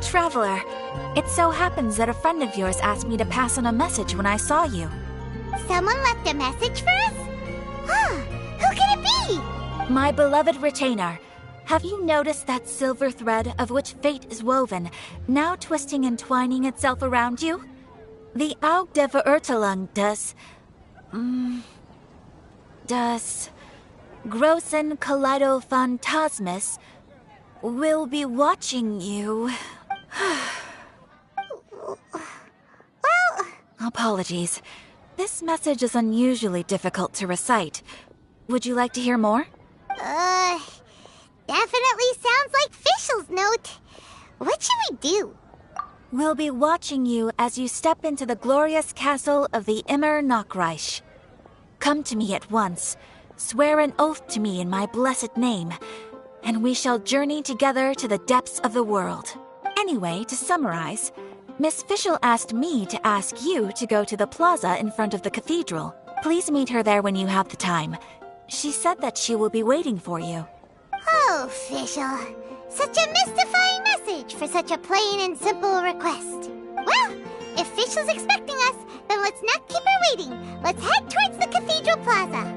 Traveler. It so happens that a friend of yours asked me to pass on a message when I saw you. Someone left a message for us? Huh, who could it be? My beloved retainer. Have you noticed that silver thread of which fate is woven, now twisting and twining itself around you? The Aug der Verurteilung does Großen Kaleido Phantasmus will be watching you. Well... Apologies. This message is unusually difficult to recite. Would you like to hear more? Definitely sounds like fischl's note. What should we do? We'll be watching you as you step into the glorious castle of the Immer Nachreich. Come to me at once. Swear an oath to me in my blessed name, and we shall journey together to the depths of the world. Anyway, to summarize, Miss Fischl asked me to ask you to go to the plaza in front of the cathedral. Please meet her there when you have the time. She said that she will be waiting for you. Oh, Fischl. Such a mystifying message for such a plain and simple request. Well, if Fischl's expecting us, then let's not keep her waiting. Let's head towards the cathedral plaza.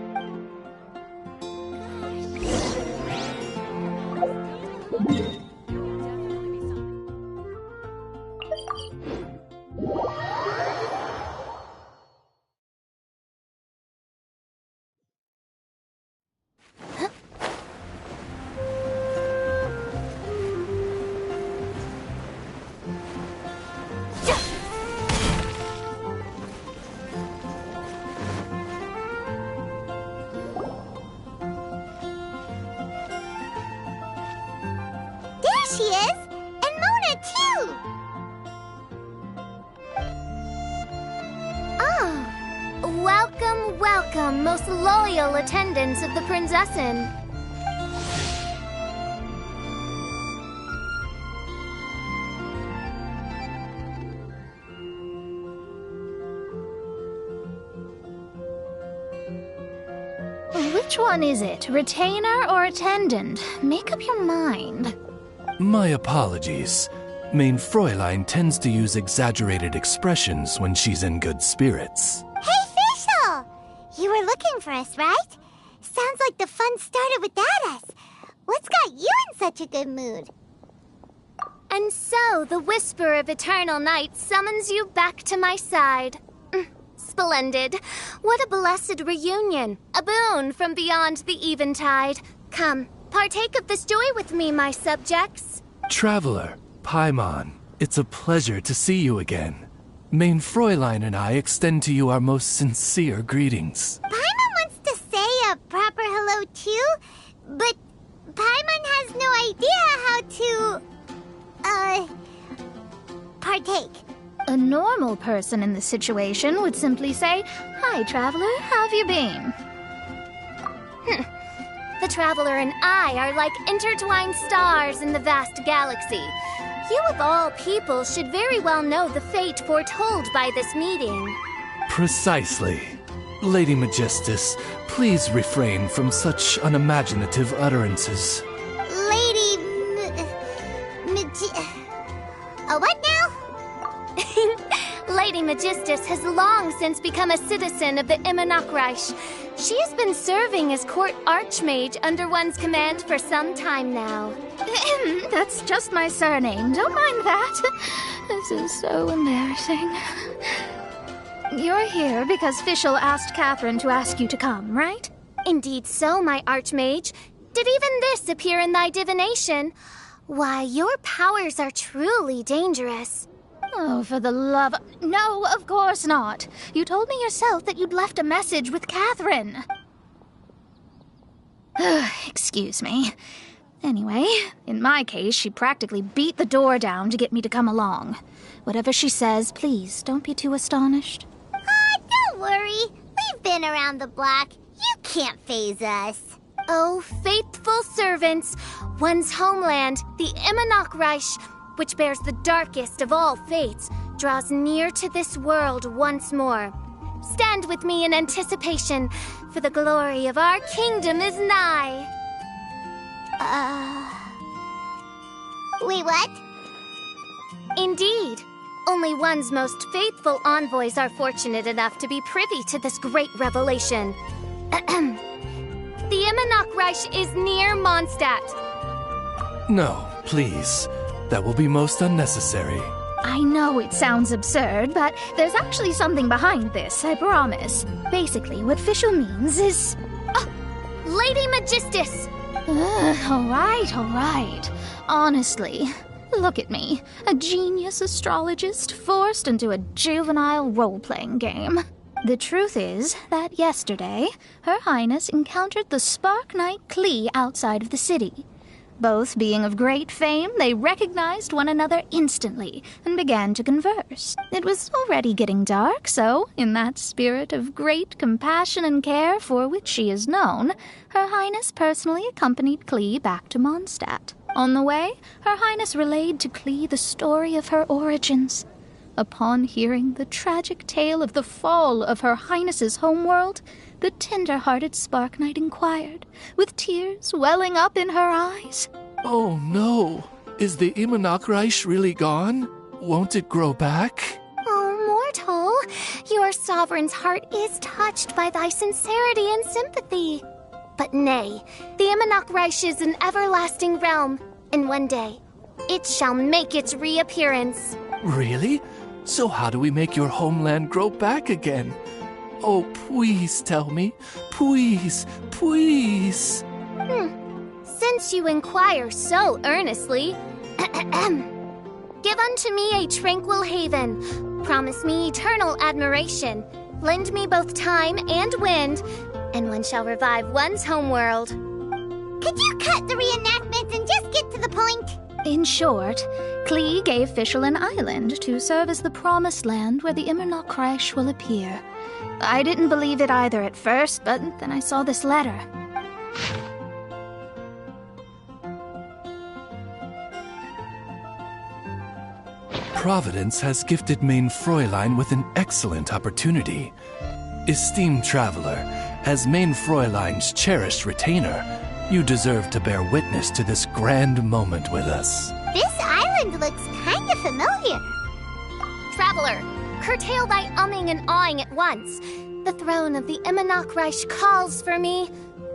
She is! And Mona, too! Ah! Welcome, welcome, most loyal attendants of the Prinzessin. Which one is it? Retainer or attendant? Make up your mind. My apologies. Mein Fräulein tends to use exaggerated expressions when she's in good spirits. Hey, Fischl! You were looking for us, right? Sounds like the fun started without us. What's got you in such a good mood? And so, the whisper of eternal night summons you back to my side. Splendid. What a blessed reunion. A boon from beyond the eventide. Come, partake of this joy with me, my subjects. Traveler, Paimon, it's a pleasure to see you again. Mein Fräulein and I extend to you our most sincere greetings. Paimon wants to say a proper hello too, but Paimon has no idea how to, partake. A normal person in this situation would simply say, "Hi, traveler, how have you been?" The traveler and I are like intertwined stars in the vast galaxy. You of all people should very well know the fate foretold by this meeting. Precisely. Lady Magistus, please refrain from such unimaginative utterances. Lady what now? Lady Magistus has long since become a citizen of the Immer Nachreich. She has been serving as court archmage under one's command for some time now. That's just my surname. Don't mind that. This is so embarrassing. You're here because Fischl asked Catherine to ask you to come, right? Indeed so, my archmage. Did even this appear in thy divination? Why, your powers are truly dangerous. Oh, for the love... No, of course not. You told me yourself that you'd left a message with Catherine. Excuse me. Anyway, in my case, she practically beat the door down to get me to come along. Whatever she says, please, don't be too astonished. Don't worry. We've been around the block. You can't faze us. Oh, faithful servants, one's homeland, the Immer Nachreich, which bears the darkest of all fates, draws near to this world once more. Stand with me in anticipation, for the glory of our kingdom is nigh. Wait, what? Indeed. Only one's most faithful envoys are fortunate enough to be privy to this great revelation. The Immernachtreich is near Mondstadt. No, please. That will be most unnecessary. I know it sounds absurd, but there's actually something behind this, I promise. Basically, what fischl means is... Lady Magistus! All right. Honestly, look at me. A genius astrologist forced into a juvenile role-playing game. The truth is that yesterday, Her Highness encountered the Spark Knight Klee outside of the city. Both being of great fame, they recognized one another instantly and began to converse. It was already getting dark, so, in that spirit of great compassion and care for which she is known, Her Highness personally accompanied Klee back to Mondstadt. On the way, Her Highness relayed to Klee the story of her origins. Upon hearing the tragic tale of the fall of Her Highness's homeworld, the tender-hearted Spark Knight inquired, with tears welling up in her eyes. Oh no! Is the Immernachtreich really gone? Won't it grow back? Oh, mortal, your sovereign's heart is touched by thy sincerity and sympathy. But nay, the Immernachtreich is an everlasting realm, and one day it shall make its reappearance. Really? So how do we make your homeland grow back again? Oh, please tell me. Please. Since you inquire so earnestly, give unto me a tranquil haven. Promise me eternal admiration. Lend me both time and wind, and one shall revive one's homeworld. Could you cut the reenactment and just get to the point? In short, Klee gave fischl an island to serve as the promised land where the Immernachtreich will appear. I didn't believe it either at first, but then I saw this letter. Providence has gifted Main Fräulein with an excellent opportunity. Esteemed traveler, as Main Fräulein's cherished retainer, you deserve to bear witness to this grand moment with us. This island looks kind of familiar. Traveler, curtail thy umming and awing at once. The throne of the Immernachtreich calls for me.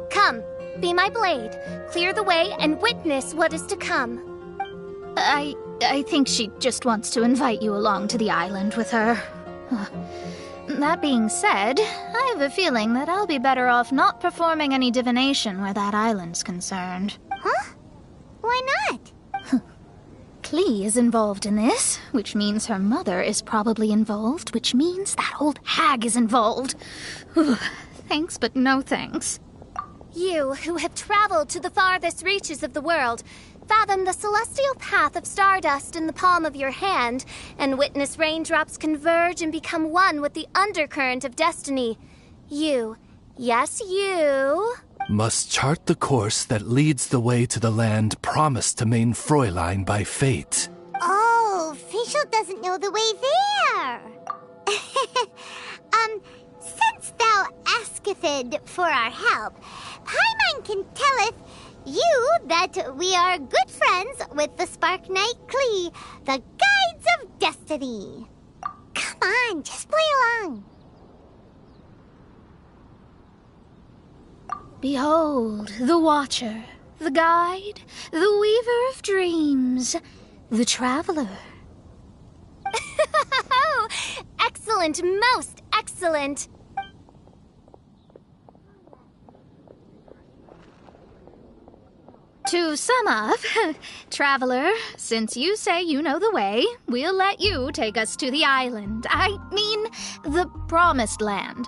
Come, be my blade, clear the way, and witness what is to come. I think she just wants to invite you along to the island with her. That being said, I have a feeling that I'll be better off not performing any divination where that island's concerned. Huh? Why not? Klee is involved in this, which means her mother is probably involved, which means that old hag is involved. Thanks, but no thanks. You, who have traveled to the farthest reaches of the world, fathom the celestial path of stardust in the palm of your hand, and witness raindrops converge and become one with the undercurrent of destiny. You, yes, you... must chart the course that leads the way to the land promised to Main Fräulein by fate. Oh, fischl doesn't know the way there. Since thou asketh for our help, Paimon can telleth you that we are good friends with the Spark Knight Klee, the Guides of Destiny. Come on, just play along. Behold, the Watcher, the Guide, the Weaver of Dreams, the Traveler. Excellent, most excellent. To sum up, Traveler, since you say you know the way, we'll let you take us to the island. I mean, the Promised Land.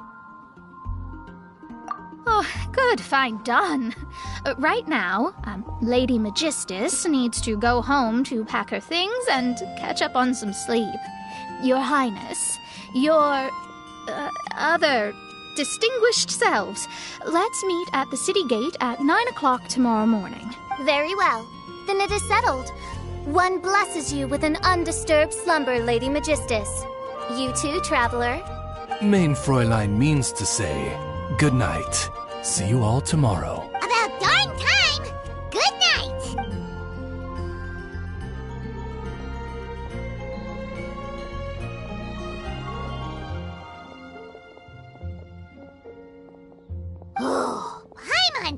Oh, good, fine, done. Right now, Lady Magistus needs to go home to pack her things and catch up on some sleep. Your Highness, your other distinguished selves, let's meet at the city gate at 9 o'clock tomorrow morning. Very well. Then it is settled. One blesses you with an undisturbed slumber, Lady Magistus. You too, traveler. Main Fräulein means to say, good night. See you all tomorrow. About darn time! Good night!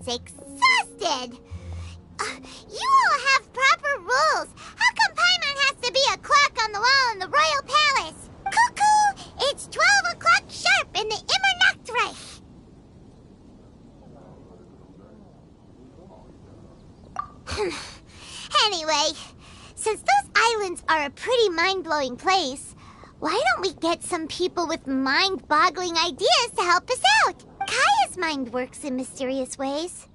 exhausted. You all have proper rules. How come Paimon has to be a clock on the wall in the royal palace? Cuckoo! It's 12 o'clock sharp in the Immernachtreich. Anyway, since those islands are a pretty mind-blowing place, why don't we get some people with mind-boggling ideas to help us out? Kaya's mind works in mysterious ways.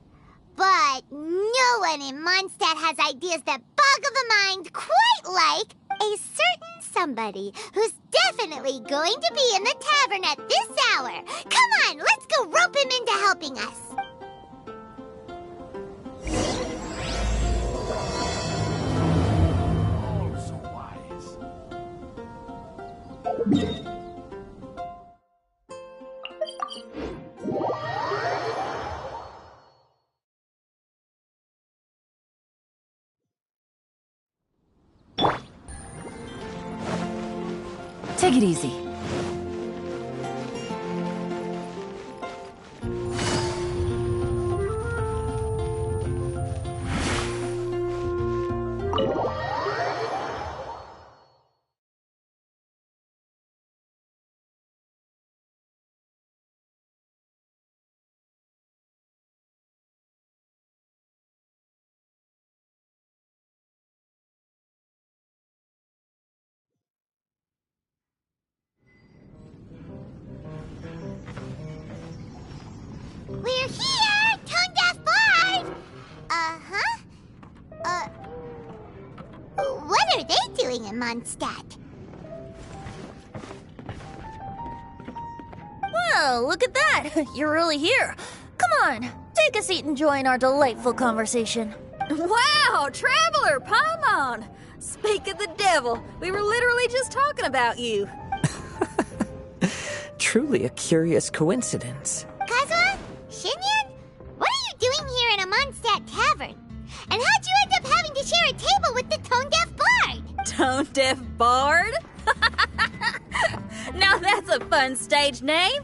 But no one in Mondstadt has ideas that boggle the mind quite like a certain somebody who's definitely going to be in the tavern at this hour. Come on, let's go rope him into helping us. Take it easy. We're here, tone-deaf bard! What are they doing in Mondstadt? Well, look at that! You're really here. Come on, take a seat and join our delightful conversation. Wow, Traveler, Paimon! Speak of the devil, we were literally just talking about you. Truly a curious coincidence. Kazuha? Shinyan? What are you doing here in a Mondstadt tavern? And how'd you end up having to share a table with the tone-deaf bard? Tone-deaf bard? Now that's a fun stage name.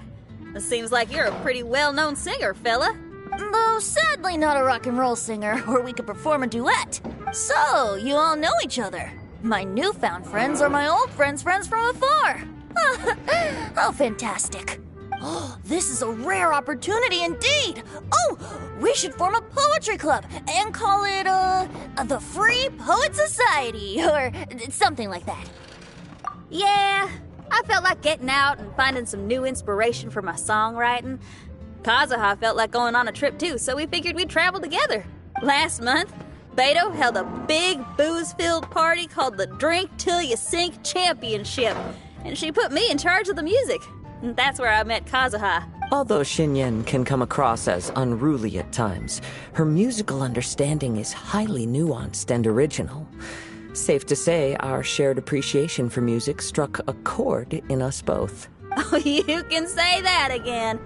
It seems like you're a pretty well-known singer, fella. Though sadly not a rock and roll singer, or we could perform a duet. So, you all know each other. My newfound friends are my old friends' friends from afar. How fantastic. Oh, this is a rare opportunity indeed. Oh, we should form a poetry club and call it, the Free Poet Society, or something like that. Yeah, I felt like getting out and finding some new inspiration for my songwriting. Kazuha felt like going on a trip too, so we figured we'd travel together. Last month, Beto held a big booze-filled party called the Drink Till You Sink Championship, and she put me in charge of the music. And that's where I met Kazuha. Although Shinyen can come across as unruly at times, her musical understanding is highly nuanced and original. Safe to say, our shared appreciation for music struck a chord in us both. Oh, you can say that again.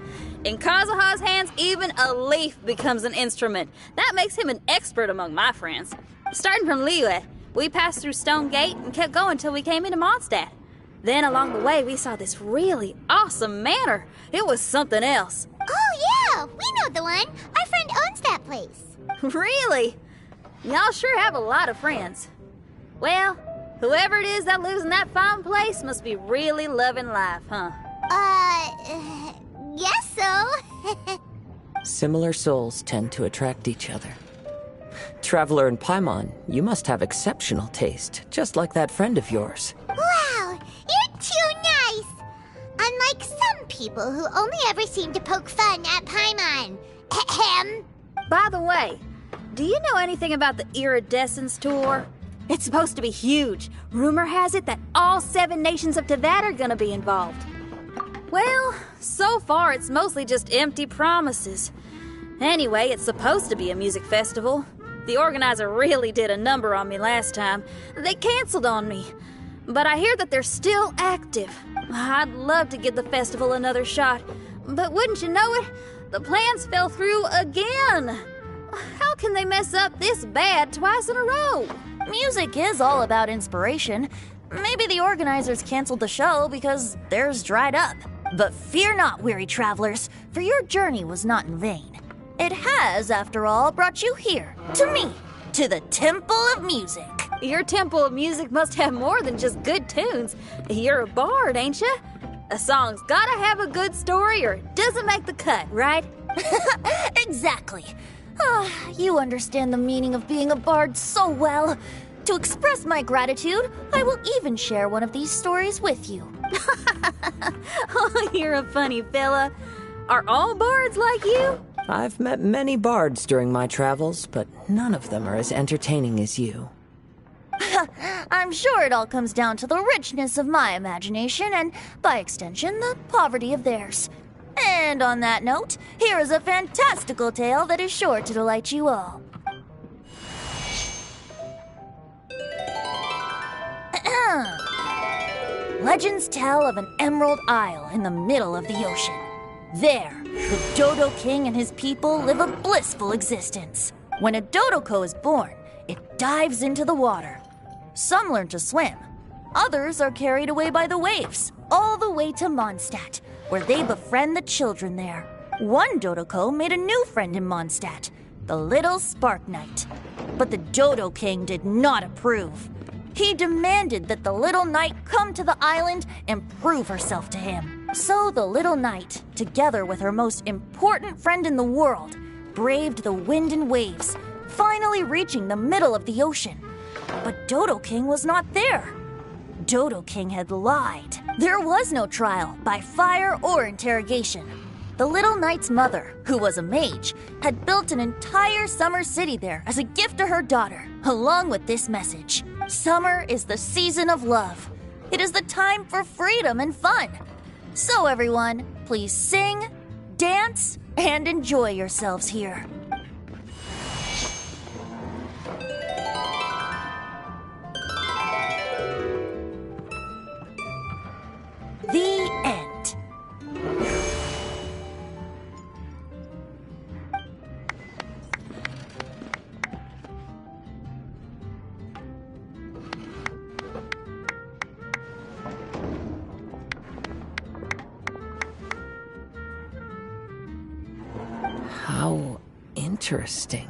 In Kazuha's hands, even a leaf becomes an instrument. That makes him an expert among my friends. Starting from Liyue, we passed through Stone Gate and kept going till we came into Mondstadt. Then along the way, we saw this really awesome manor. It was something else. Oh, yeah, we know the one. Our friend owns that place. Really? Y'all sure have a lot of friends. Well, whoever it is that lives in that fine place must be really loving life, huh? Guess so. Similar souls tend to attract each other. Traveler and Paimon, you must have exceptional taste, just like that friend of yours. Wow, you're too nice. Unlike some people who only ever seem to poke fun at Paimon. Ahem. By the way, do you know anything about the Iridescence Tour? It's supposed to be huge. Rumor has it that all 7 nations of Tevat are gonna be involved. Well, so far it's mostly just empty promises. Anyway, it's supposed to be a music festival. The organizer really did a number on me last time. They canceled on me. But I hear that they're still active. I'd love to give the festival another shot. But wouldn't you know it, the plans fell through again. How can they mess up this bad twice in a row? Music is all about inspiration. Maybe the organizers canceled the show because theirs dried up. But fear not, weary travelers, for your journey was not in vain. It has, after all, brought you here, to me, to the Temple of Music. Your Temple of Music must have more than just good tunes. You're a bard, ain't you? A song's gotta have a good story or it doesn't make the cut, right? Exactly. You understand the meaning of being a bard so well. To express my gratitude, I will even share one of these stories with you. Oh, you're a funny fella. Are all bards like you? I've met many bards during my travels, but none of them are as entertaining as you. I'm sure it all comes down to the richness of my imagination and, by extension, the poverty of theirs. And on that note, here is a fantastical tale that is sure to delight you all. Legends tell of an emerald isle in the middle of the ocean. There, the Dodo King and his people live a blissful existence. When a Dodoko is born, it dives into the water. Some learn to swim. Others are carried away by the waves, all the way to Mondstadt, where they befriend the children there. One Dodoko made a new friend in Mondstadt, the little Spark Knight. But the Dodo King did not approve. He demanded that the little knight come to the island and prove herself to him. So the little knight, together with her most important friend in the world, braved the wind and waves, finally reaching the middle of the ocean. But Dodo King was not there. Dodo King had lied. There was no trial by fire or interrogation. The little knight's mother, who was a mage, had built an entire summer city there as a gift to her daughter, along with this message. Summer is the season of love. It is the time for freedom and fun. So everyone, please sing, dance, and enjoy yourselves here. The end. How interesting.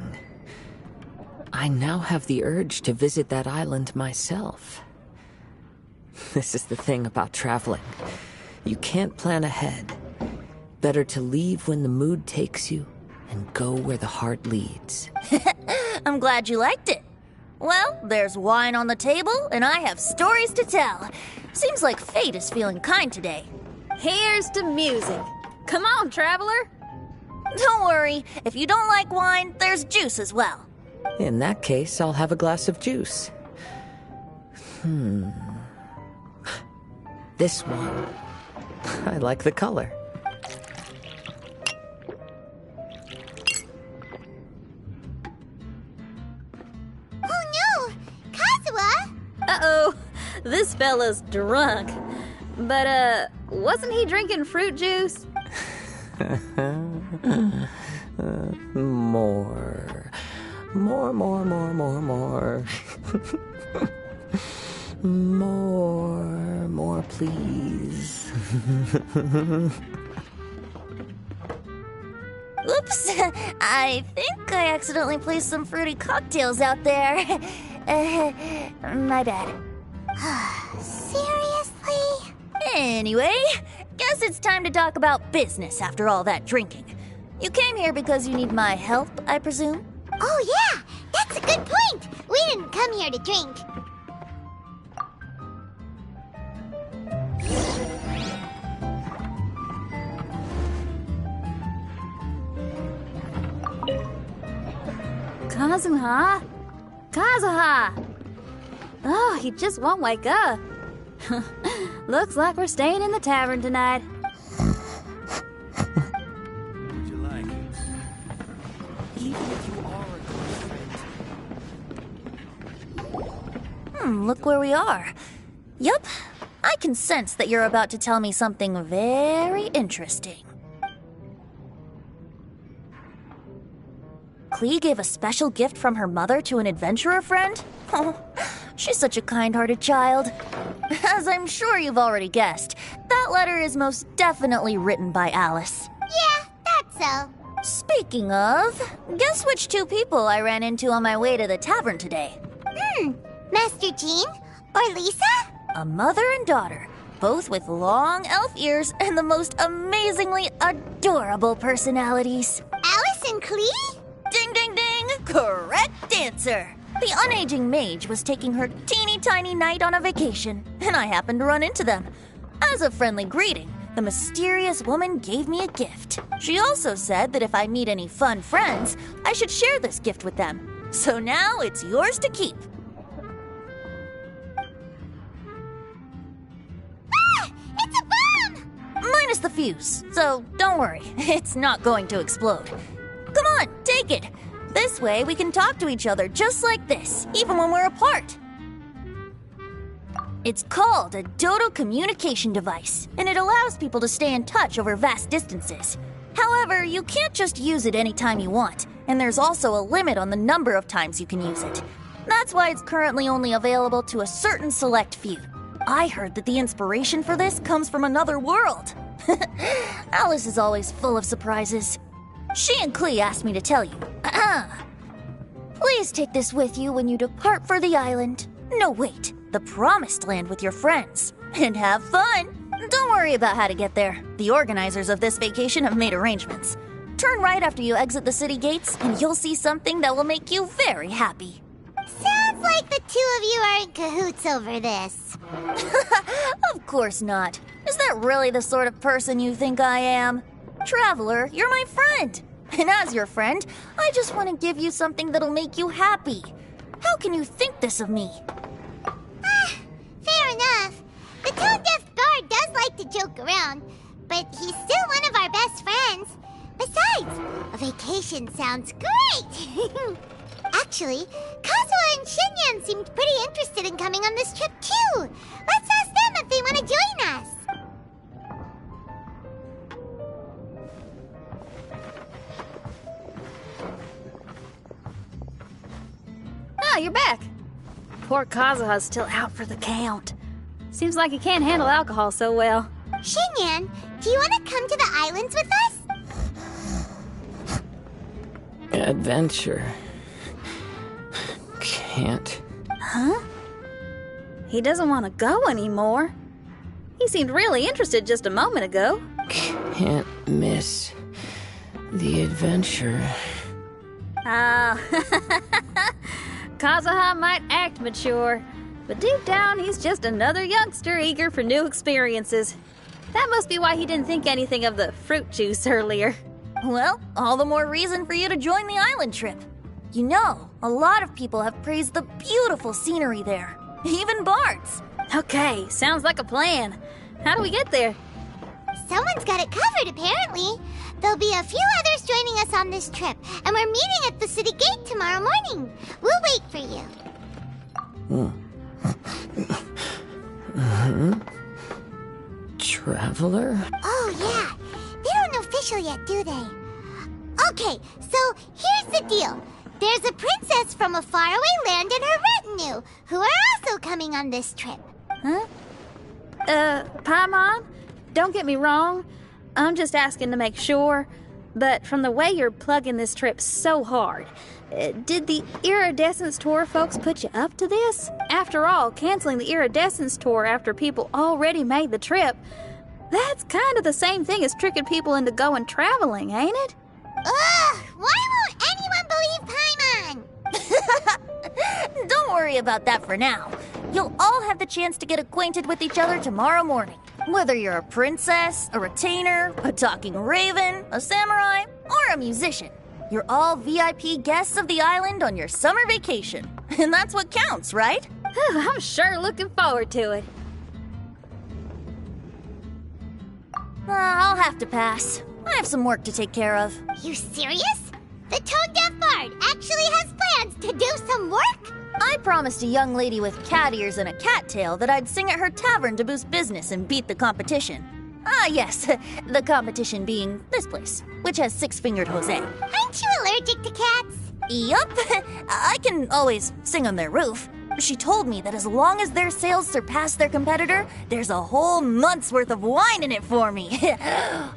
I now have the urge to visit that island myself. This is the thing about traveling. You can't plan ahead. Better to leave when the mood takes you and go where the heart leads. I'm glad you liked it. Well, there's wine on the table, and I have stories to tell. Seems like fate is feeling kind today. Here's to music. Come on, traveler. Don't worry, if you don't like wine, there's juice as well. In that case, I'll have a glass of juice. This one. I like the color. Oh no! Kazuha! Uh-oh, this fella's drunk. But, wasn't he drinking fruit juice? More, more, please. Oops, I think I accidentally placed some fruity cocktails out there. My bad. Seriously? Anyway, guess it's time to talk about business after all that drinking. You came here because you need my help, I presume? Oh yeah, that's a good point. We didn't come here to drink. Kazuha? Kazuha! Oh, he just won't wake up. Looks like we're staying in the tavern tonight. Would you like? Even if you are a good friend. Look where we are. Yup, I can sense that you're about to tell me something very interesting. Klee gave a special gift from her mother to an adventurer friend? Oh, she's such a kind-hearted child. As I'm sure you've already guessed, that letter is most definitely written by Alice. Yeah, that's so. Speaking of, guess which two people I ran into on my way to the tavern today? Master Jean? Or Lisa? A mother and daughter, both with long elf ears and the most amazingly adorable personalities. Alice and Clee? Ding, ding, ding! Correct answer! The unaging mage was taking her teeny tiny knight on a vacation, and I happened to run into them. As a friendly greeting, the mysterious woman gave me a gift. She also said that if I meet any fun friends, I should share this gift with them. So now it's yours to keep. It's a bomb! Minus the fuse, so don't worry, it's not going to explode. Come on, take it. This way we can talk to each other just like this, even when we're apart. It's called a Dodo communication device, and it allows people to stay in touch over vast distances. However, you can't just use it anytime you want, and there's also a limit on the number of times you can use it. That's why it's currently only available to a certain select few. I heard that the inspiration for this comes from another world. Alice is always full of surprises. She and Clee asked me to tell you. Please take this with you when you depart for the island. No, wait, the Promised Land with your friends. And have fun! Don't worry about how to get there. The organizers of this vacation have made arrangements. Turn right after you exit the city gates, and you'll see something that will make you very happy. Sounds like the two of you are in cahoots over this. Of course not. Is that really the sort of person you think I am? Traveler, you're my friend. And as your friend, I just want to give you something that'll make you happy. How can you think this of me? Fair enough. The tone-deaf bard does like to joke around, but he's still one of our best friends. Besides, a vacation sounds great. Actually, Kazuha and Shinyan seemed pretty interested in coming on this trip too. Let's ask them if they want to join us. Ah, you're back. Poor Kazuha's still out for the count. Seems like he can't handle alcohol so well. Shinyan, do you want to come to the islands with us? Adventure. Can't. Huh? He doesn't want to go anymore. He seemed really interested just a moment ago. Can't miss the adventure. Kazuha might act mature, but deep down he's just another youngster eager for new experiences. That must be why he didn't think anything of the fruit juice earlier. Well, all the more reason for you to join the island trip. You know, a lot of people have praised the beautiful scenery there. Even bards. Okay, sounds like a plan. How do we get there? Someone's got it covered, apparently. There'll be a few others joining us on this trip, and we're meeting at the city gate tomorrow morning. We'll wait for you. Traveler? Oh, yeah. They don't know fischl yet, do they? Okay, so here's the deal. There's a princess from a faraway land and her retinue, who are also coming on this trip. Huh? Paimon, don't get me wrong. I'm just asking to make sure. But from the way you're plugging this trip so hard, did the Iridescence Tour folks put you up to this? After all, canceling the Iridescence Tour after people already made the trip, that's kind of the same thing as tricking people into going traveling, ain't it? Ugh! Why won't anyone believe Paimon? Don't worry about that for now. You'll all have the chance to get acquainted with each other tomorrow morning. Whether you're a princess, a retainer, a talking raven, a samurai, or a musician, you're all VIP guests of the island on your summer vacation. And that's what counts, right? I'm sure looking forward to it. I'll have to pass. I have some work to take care of. You serious? The tone-deaf bard actually has plans to do some work? I promised a young lady with cat ears and a cattail that I'd sing at her tavern to boost business and beat the competition. Ah, yes, the competition being this place, which has six-fingered Jose. Aren't you allergic to cats? Yup, I can always sing on their roof. She told me that as long as their sales surpass their competitor, there's a whole month's worth of wine in it for me.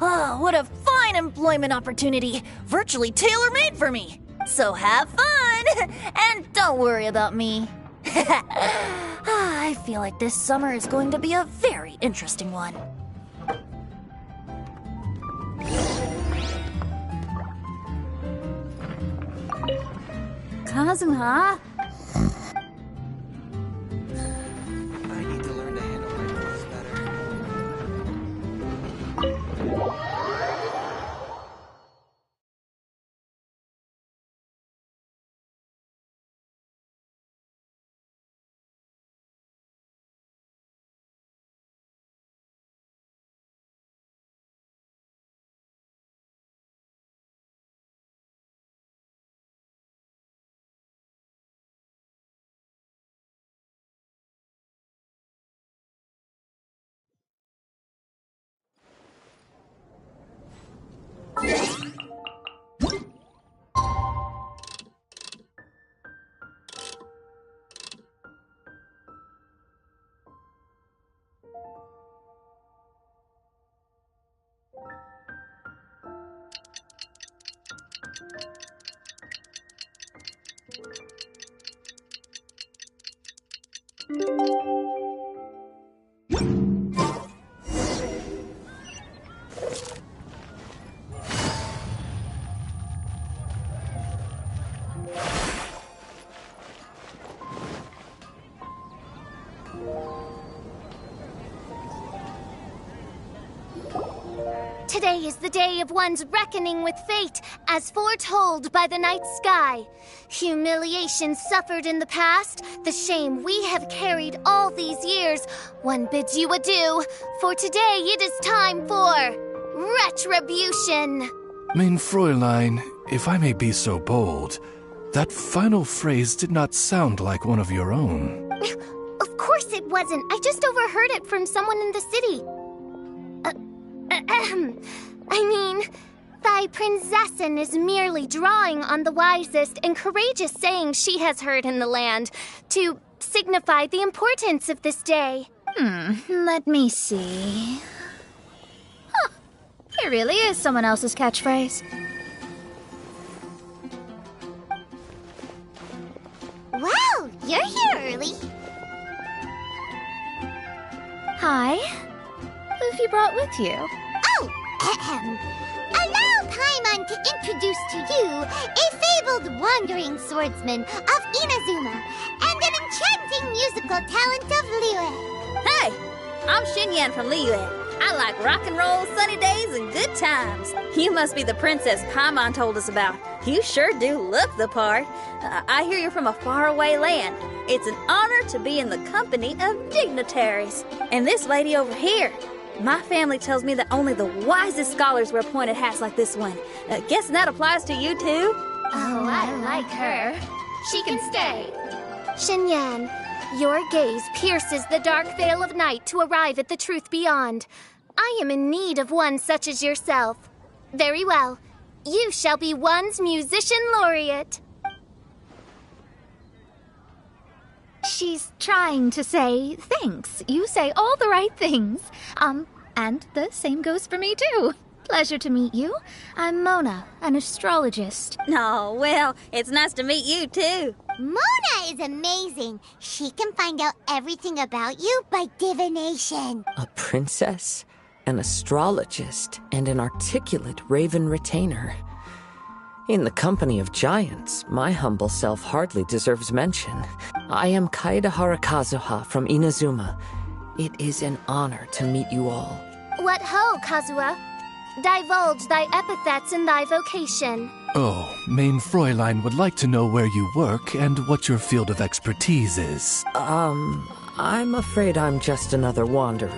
Oh, what a fine employment opportunity. Virtually tailor-made for me. So have fun, and don't worry about me. I feel like this summer is going to be a very interesting one. Kazuha? I need to learn to handle my voice better. Today is the day of one's reckoning with fate, as foretold by the night sky. Humiliation suffered in the past, the shame we have carried all these years. One bids you adieu, for today it is time for retribution. Mein Fräulein, if I may be so bold, that final phrase did not sound like one of your own. Of course it wasn't. I just overheard it from someone in the city. I mean, thy princessin is merely drawing on the wisest and courageous sayings she has heard in the land to signify the importance of this day. Let me see. Huh. It really is someone else's catchphrase. Wow, you're here early. Hi. Who have you brought with you? Oh, allow Paimon to introduce to you a fabled wandering swordsman of Inazuma and an enchanting musical talent of Liyue. Hey, I'm Xinyan from Liyue. I like rock and roll, sunny days, and good times. You must be the princess Paimon told us about. You sure do look the part. I hear you're from a faraway land. It's an honor to be in the company of dignitaries. And this lady over here, my family tells me that only the wisest scholars wear pointed hats like this one. Guessing that applies to you too? Oh, I like her. She can stay. Xinyan, your gaze pierces the dark veil of night to arrive at the truth beyond. I am in need of one such as yourself. Very well. You shall be one's musician laureate. She's trying to say thanks. You say all the right things. And the same goes for me too. Pleasure to meet you. I'm Mona, an astrologist. Oh, well, it's nice to meet you too. Mona is amazing. She can find out everything about you by divination. A princess, an astrologist, and an articulate raven retainer. In the company of giants, my humble self hardly deserves mention. I am Kaida Harakazuha from Inazuma. It is an honor to meet you all. What ho, Kazuha? Divulge thy epithets and thy vocation. Oh, Mein Fräulein would like to know where you work and what your field of expertise is. I'm afraid I'm just another wanderer.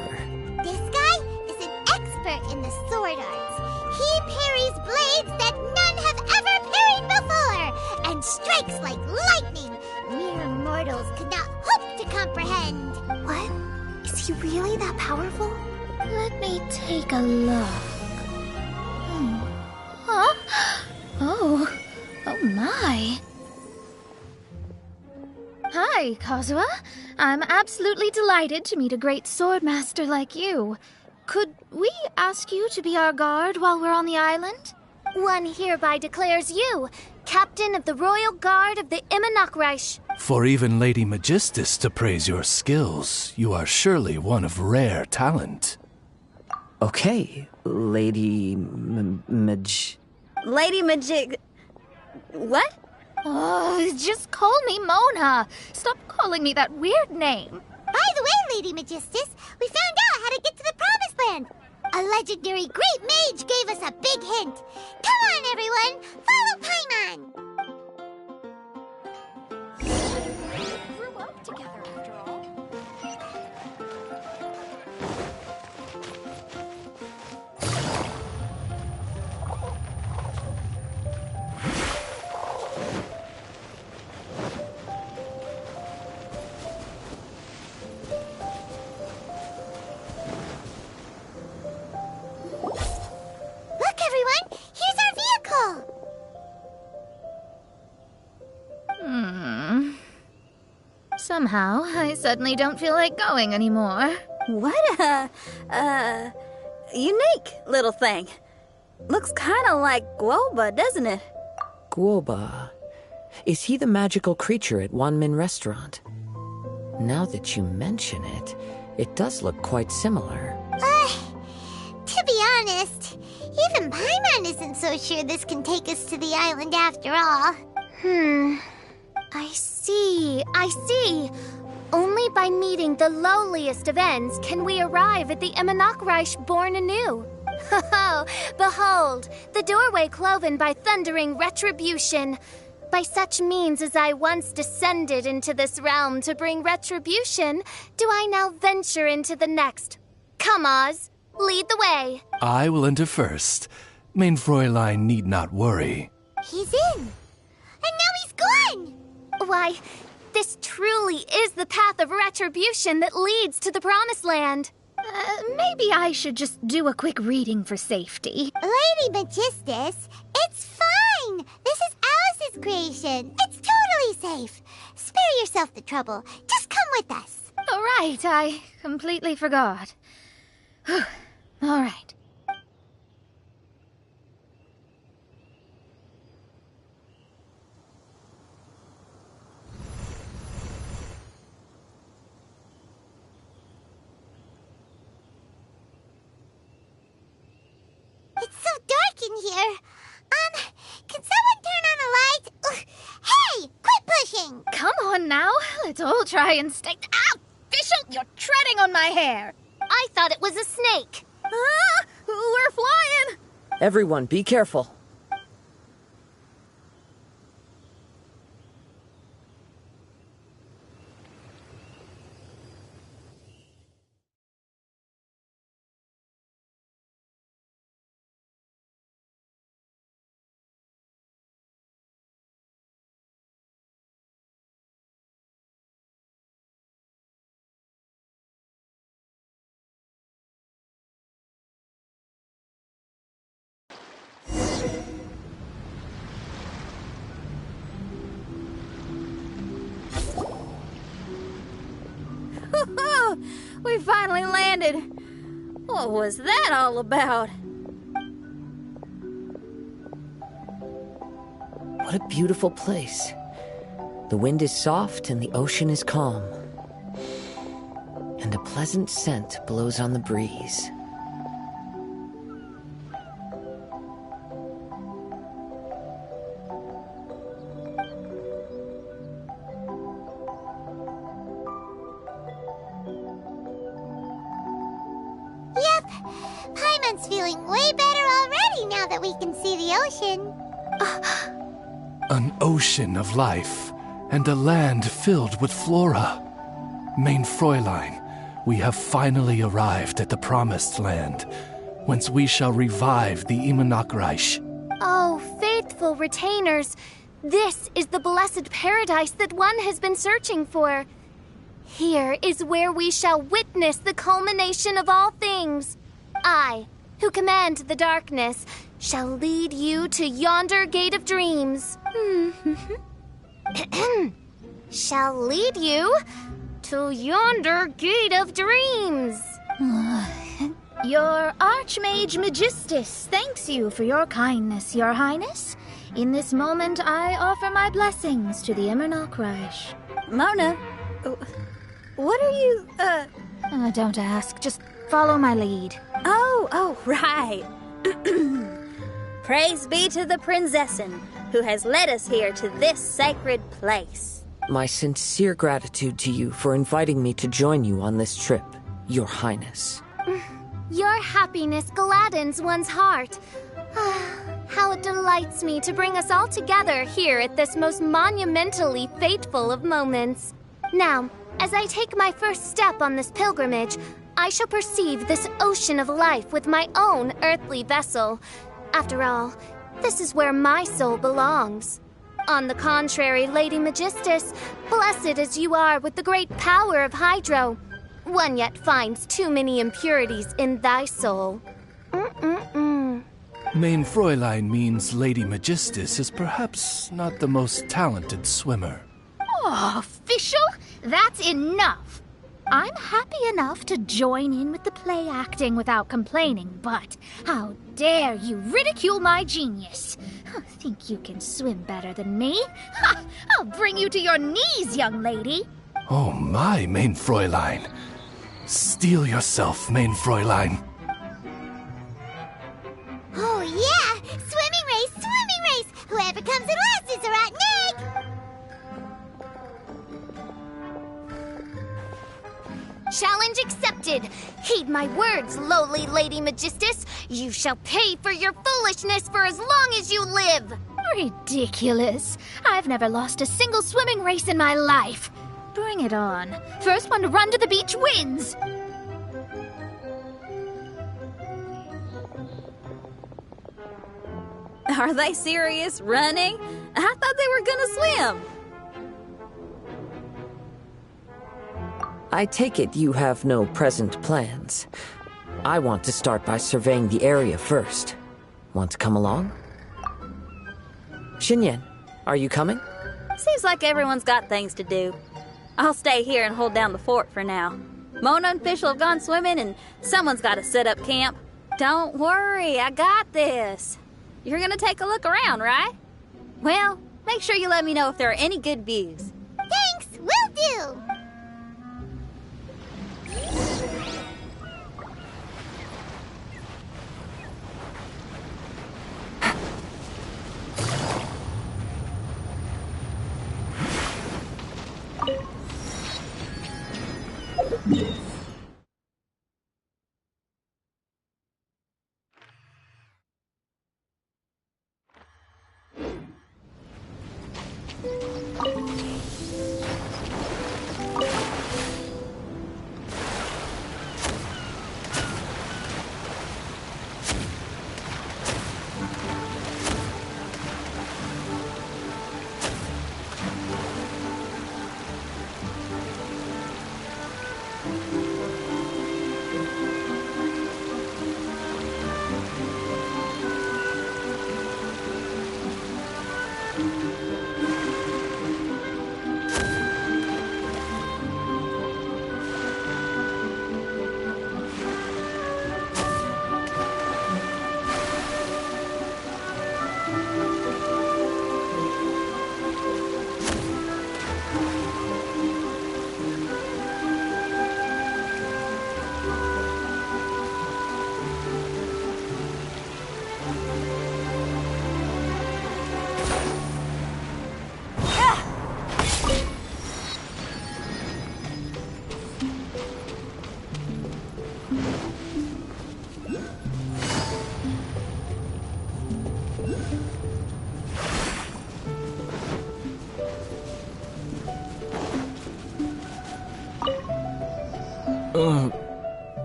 This guy is an expert in the sword arts. He parries blades that none have ever parried before, and strikes like lightning. Mere mortals could not hope to comprehend. What? Is he really that powerful? Let me take a look. Huh? Oh my. Hi, Kazuha. I'm absolutely delighted to meet a great swordmaster like you. Could we ask you to be our guard while we're on the island? One hereby declares you Captain of the Royal Guard of the Immonokreich. For even Lady Magistus to praise your skills, you are surely one of rare talent. Okay, Lady Lady Magic... What? Oh, just call me Mona. Stop calling me that weird name. By the way, Lady Magistus, we found out how to get to the Promised Land. A legendary great mage gave us a big hint. Come on, everyone, follow Paimon. Grew up together after all. Look, everyone, here's our vehicle. Somehow, I suddenly don't feel like going anymore. What unique little thing. Looks kind of like Guoba, doesn't it? Guoba. Is he the magical creature at Wanmin Restaurant? Now that you mention it, it does look quite similar. To be honest, even Paimon isn't so sure this can take us to the island after all. I see. Only by meeting the lowliest of ends can we arrive at the Immonokreich born anew. Ho, behold, the doorway cloven by thundering retribution. By such means as I once descended into this realm to bring retribution, do I now venture into the next. Come, Oz, lead the way. I will enter first. Main Fräulein need not worry. He's in. And now he's gone. Why, this truly is the path of retribution that leads to the Promised Land. Maybe I should just do a quick reading for safety. Lady Magistus, it's fine. This is Alice's creation. It's totally safe. Spare yourself the trouble. Just come with us. All right, I completely forgot. All right. It's so dark in here. Can someone turn on a light? Ugh. Hey, quit pushing. Come on now, let's all try and stay. Ow! Fischl, you're treading on my hair. I thought it was a snake. Ah, we're flying! Everyone, be careful. We finally landed. What was that all about? What a beautiful place. The wind is soft and the ocean is calm. And a pleasant scent blows on the breeze. Yep, Paimon's feeling way better already now that we can see the ocean. An ocean of life, and a land filled with flora. Main Fräulein, we have finally arrived at the Promised Land, whence we shall revive the Immonokreich. Oh, faithful retainers, this is the blessed paradise that one has been searching for. Here is where we shall witness the culmination of all things. I, who command the darkness, shall lead you to yonder gate of dreams. shall lead you to yonder gate of dreams. Your Archmage Magistus thanks you for your kindness, Your Highness. In this moment, I offer my blessings to the Immernochreich. Mona, what are you, Don't ask, just follow my lead. Oh, right. Praise be to the Prinzessin, who has led us here to this sacred place. My sincere gratitude to you for inviting me to join you on this trip, Your Highness. Your happiness gladdens one's heart. How it delights me to bring us all together here at this most monumentally fateful of moments. Now, as I take my first step on this pilgrimage, I shall perceive this ocean of life with my own earthly vessel. After all, this is where my soul belongs. On the contrary, Lady Magistus, blessed as you are with the great power of Hydro, one yet finds too many impurities in thy soul. Main Fräulein means Lady Magistus is perhaps not the most talented swimmer. Oh, fischl, that's enough. I'm happy enough to join in with the play acting without complaining, but how dare you ridicule my genius? Think you can swim better than me? I'll bring you to your knees, young lady. Oh my, Main Fräulein. Steel yourself, Main Fräulein. Oh yeah! Swimming race! Whoever comes in last is a rotten egg! Challenge accepted. Heed my words, lowly Lady Magistus. You shall pay for your foolishness for as long as you live. Ridiculous. I've never lost a single swimming race in my life. Bring it on. First one to run to the beach wins. Are they serious, running? I thought they were gonna swim. I take it you have no present plans. I want to start by surveying the area first. Want to come along? Xinyan, are you coming? Seems like everyone's got things to do. I'll stay here and hold down the fort for now. Mona and fischl have gone swimming and someone's got to set up camp. Don't worry, I got this. You're gonna take a look around, right? Well, make sure you let me know if there are any good views. Thanks, will do!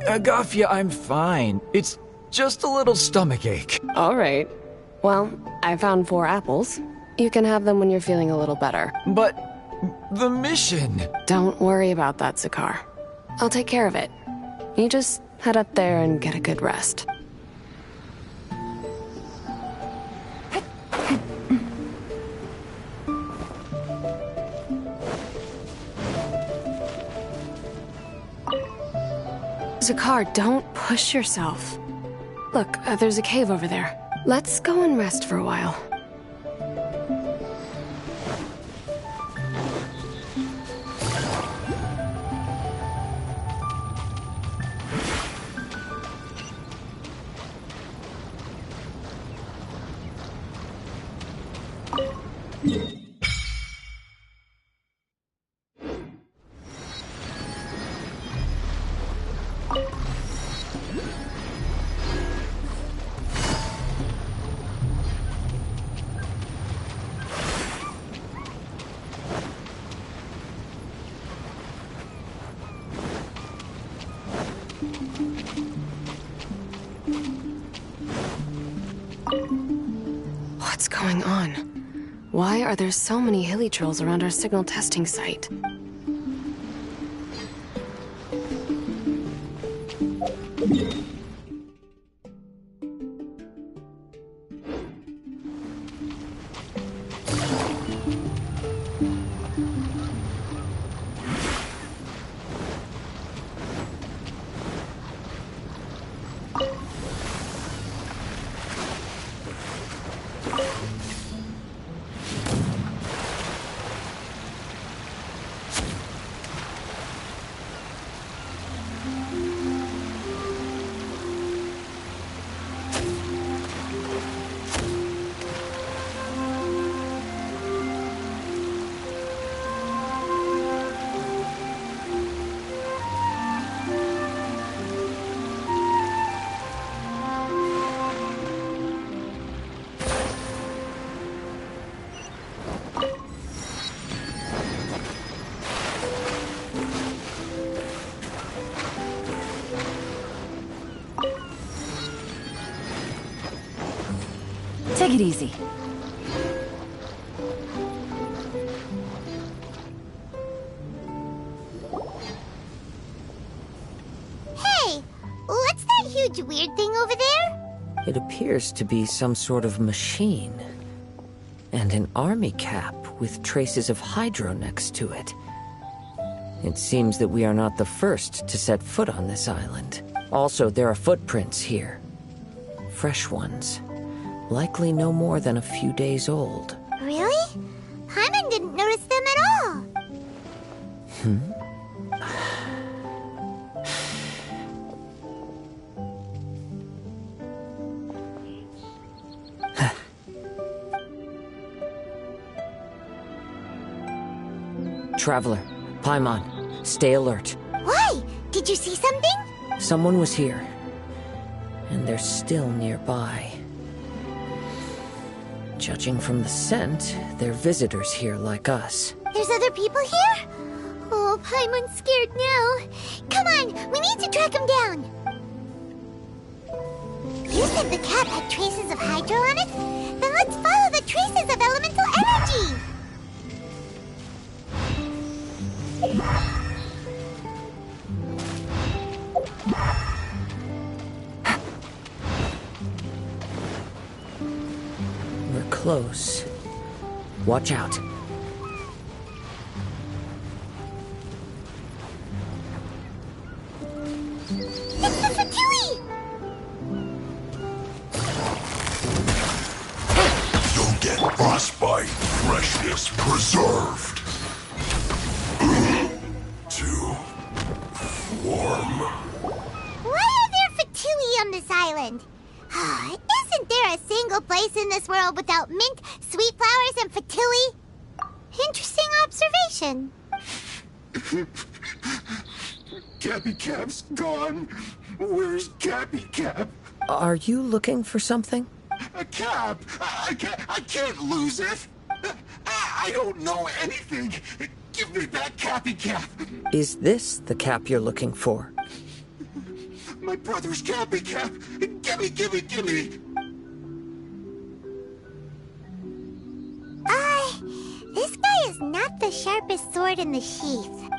Agafia, I'm fine. It's just a little stomachache. All right. Well, I found 4 apples. You can have them when you're feeling a little better. But the mission... Don't worry about that, Zakar. I'll take care of it. You just head up there and get a good rest. Zakar, don't push yourself. Look, there's a cave over there. Let's go and rest for a while. What's going on? Why are there so many hilly trolls around our signal testing site? Take it easy. Hey, what's that huge weird thing over there? It appears to be some sort of machine. And an army cap with traces of hydro next to it. It seems that we are not the first to set foot on this island. Also, there are footprints here. Fresh ones. Likely no more than a few days old. Really? Paimon didn't notice them at all. Traveler, Paimon, stay alert. Why? Did you see something? Someone was here. And they're still nearby. Judging from the scent, they're visitors here like us. There's other people here? Oh, Paimon's scared now. Come on, we need to track him down. You said the cap had traces of hydro on it? Then let's follow the traces of elemental energy. We're close. Watch out. It's the Fatui! Don't get frostbite. Freshness preserved. Too warm. Why are there Fatui on this island? Isn't there a single place in this world without mint, sweet flowers, and Fatui? Interesting observation. Cappy Cap's gone. Where's Cappy Cap? Are you looking for something? A cap! I can't lose it! I don't know anything! Give me back Cappy Cap! Is this the cap you're looking for? My brother's Cappy Cap! Gimme! This guy is not the sharpest sword in the sheath.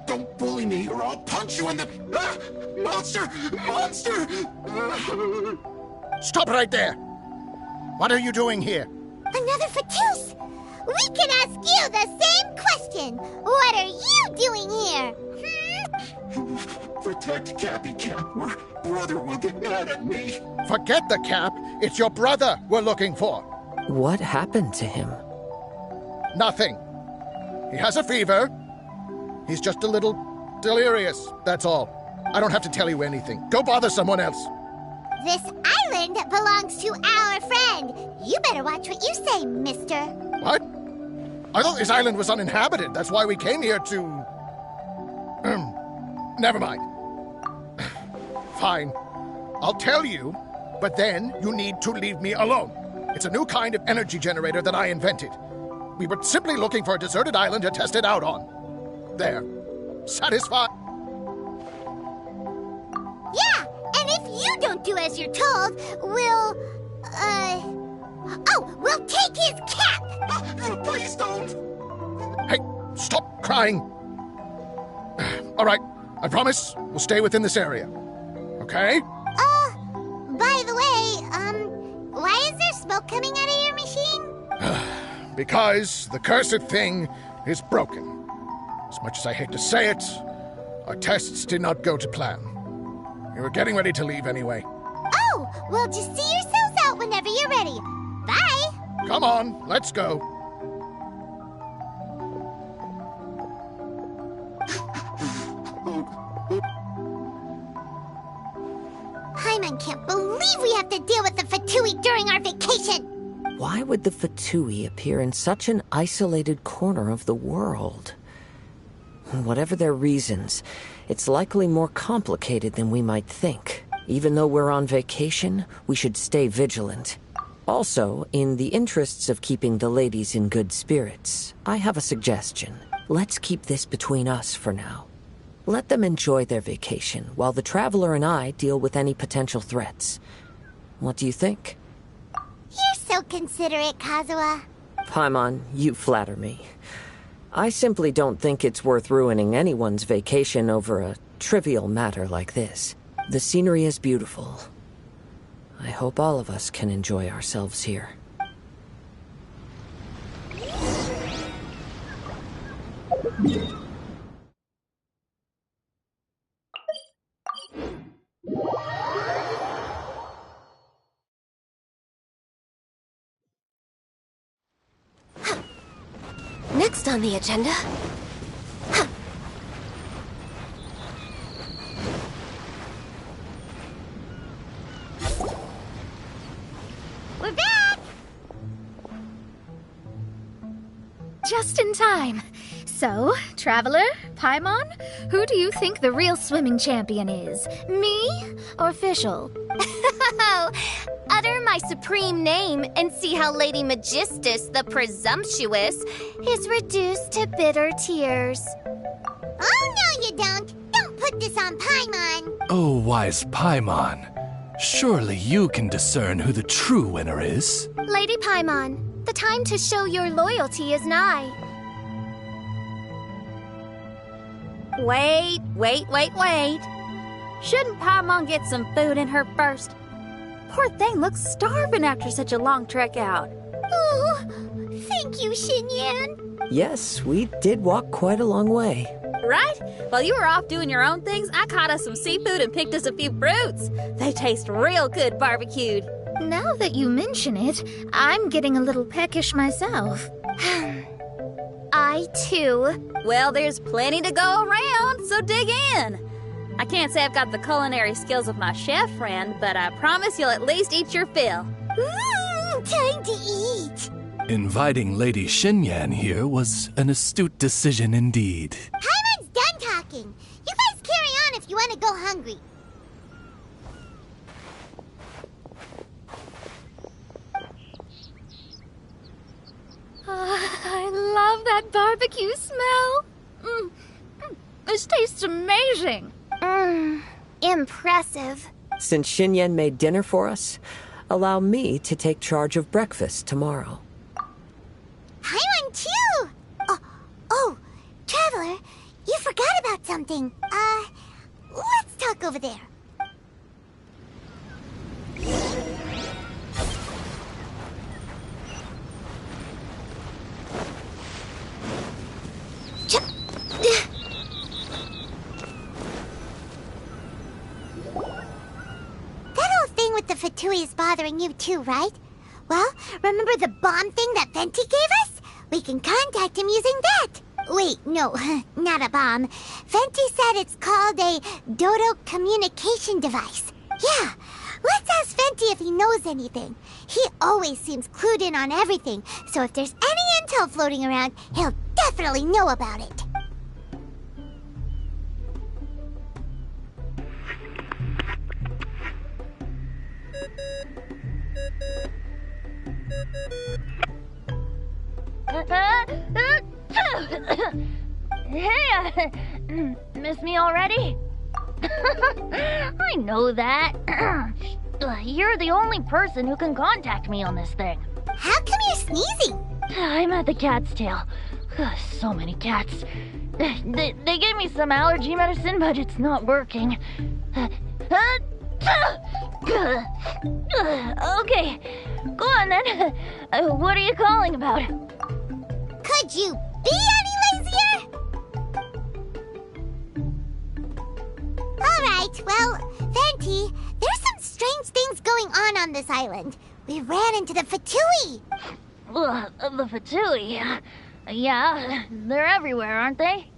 Don't bully me or I'll punch you in the... Monster! Stop right there! What are you doing here? Another Fatus! We can ask you the same question! What are you doing here? For protect Cappy Cap, or brother will get mad at me. Forget the Cap. It's your brother we're looking for. What happened to him? Nothing. He has a fever. He's just a little delirious, that's all. I don't have to tell you anything. Go bother someone else. This island belongs to our friend. You better watch what you say, mister. What? I thought this island was uninhabited. That's why we came here to... Never mind. Fine. I'll tell you, but then you need to leave me alone. It's a new kind of energy generator that I invented. We were simply looking for a deserted island to test it out on. There. Satisfied? Yeah, and if you don't do as you're told, we'll we'll take his cap! Please don't! Hey, stop crying. All right, I promise we'll stay within this area. Okay? By the way, why is there smoke coming out of your machine? Because the cursed thing is broken. As much as I hate to say it, our tests did not go to plan. We were getting ready to leave anyway. Oh, well, just see yourselves out whenever you're ready. Bye! Come on, let's go. Paimon can't believe we have to deal with the Fatui during our vacation! Why would the Fatui appear in such an isolated corner of the world? Whatever their reasons, it's likely more complicated than we might think. Even though we're on vacation, we should stay vigilant. Also, in the interests of keeping the ladies in good spirits, I have a suggestion. Let's keep this between us for now. Let them enjoy their vacation, while the Traveler and I deal with any potential threats. What do you think? You're so considerate, Kazuha. Paimon, you flatter me. I simply don't think it's worth ruining anyone's vacation over a trivial matter like this. The scenery is beautiful. I hope all of us can enjoy ourselves here. Next on the agenda... We're back! Just in time. So, Traveler, Paimon, who do you think the real swimming champion is? Me or fischl? Utter my supreme name and see how Lady Magistus, the presumptuous, is reduced to bitter tears. Oh, no you don't! Don't put this on Paimon! Oh, wise Paimon. Surely you can discern who the true winner is. Lady Paimon, the time to show your loyalty is nigh. Wait. Shouldn't Paimon get some food in her first? Poor thing looks starving after such a long trek out. Oh, thank you, Xinyan. Yes, we did walk quite a long way. Right? While you were off doing your own things, I caught us some seafood and picked us a few fruits. They taste real good barbecued. Now that you mention it, I'm getting a little peckish myself. I, too. Well, there's plenty to go around, so dig in. I can't say I've got the culinary skills of my chef friend, but I promise you'll at least eat your fill. Time to eat. Inviting Lady Xinyan here was an astute decision indeed. Paimon's done talking. You guys carry on if you want to go hungry. I love that barbecue smell. This tastes amazing. Impressive. Since Xinyan made dinner for us, allow me to take charge of breakfast tomorrow. Paimon too! Oh, Traveler, you forgot about something. Let's talk over there. the Fatui is bothering you too, right? Well, remember the bomb thing that Venti gave us? We can contact him using that. Wait, no, not a bomb. Venti said it's called a Dodo communication device. Yeah, let's ask Venti if he knows anything. He always seems clued in on everything, so if there's any intel floating around, he'll definitely know about it. Hey, miss me already? I know that. You're the only person who can contact me on this thing. How come you're sneezing? I'm at the cat's tail. So many cats. They gave me some allergy medicine, but it's not working. Okay, go on then. What are you calling about? Could you be any lazier? Alright, well, Venti, there's some strange things going on this island. We ran into the Fatui. The Fatui? Yeah, they're everywhere, aren't they?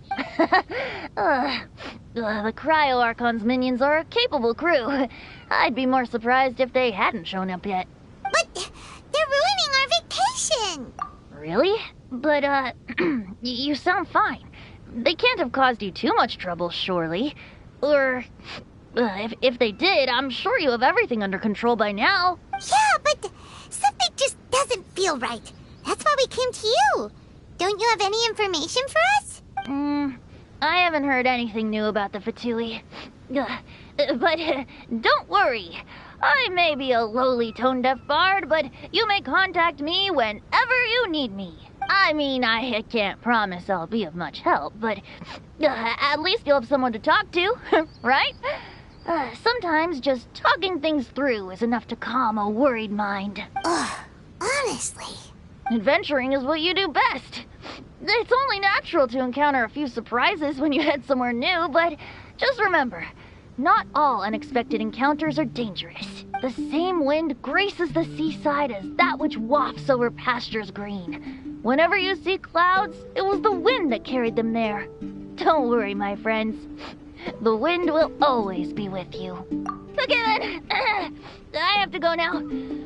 The Cryo Archon's minions are a capable crew. I'd be more surprised if they hadn't shown up yet. But they're ruining our vacation! Really? But, you sound fine. They can't have caused you too much trouble, surely. Or, if they did, I'm sure you have everything under control by now. Yeah, but something just doesn't feel right. That's why we came to you. Don't you have any information for us? I haven't heard anything new about the Fatui. But don't worry. I may be a lowly tone-deaf bard, but you may contact me whenever you need me. I mean, I can't promise I'll be of much help, but at least you'll have someone to talk to, right? Sometimes just talking things through is enough to calm a worried mind. Honestly. Adventuring is what you do best. It's only natural to encounter a few surprises when you head somewhere new, but just remember, not all unexpected encounters are dangerous. The same wind graces the seaside as that which wafts over pastures green. Whenever you see clouds, it was the wind that carried them there. Don't worry, my friends. The wind will always be with you. Okay then, I have to go now.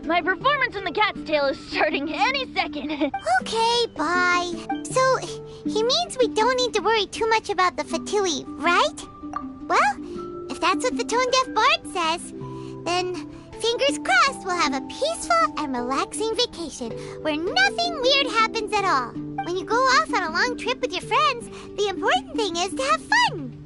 My performance in the cat's tail is starting any second. Okay, bye. So, he means we don't need to worry too much about the Fatui, right? Well, if that's what the tone-deaf bard says, then fingers crossed we'll have a peaceful and relaxing vacation where nothing weird happens at all. When you go off on a long trip with your friends, the important thing is to have fun.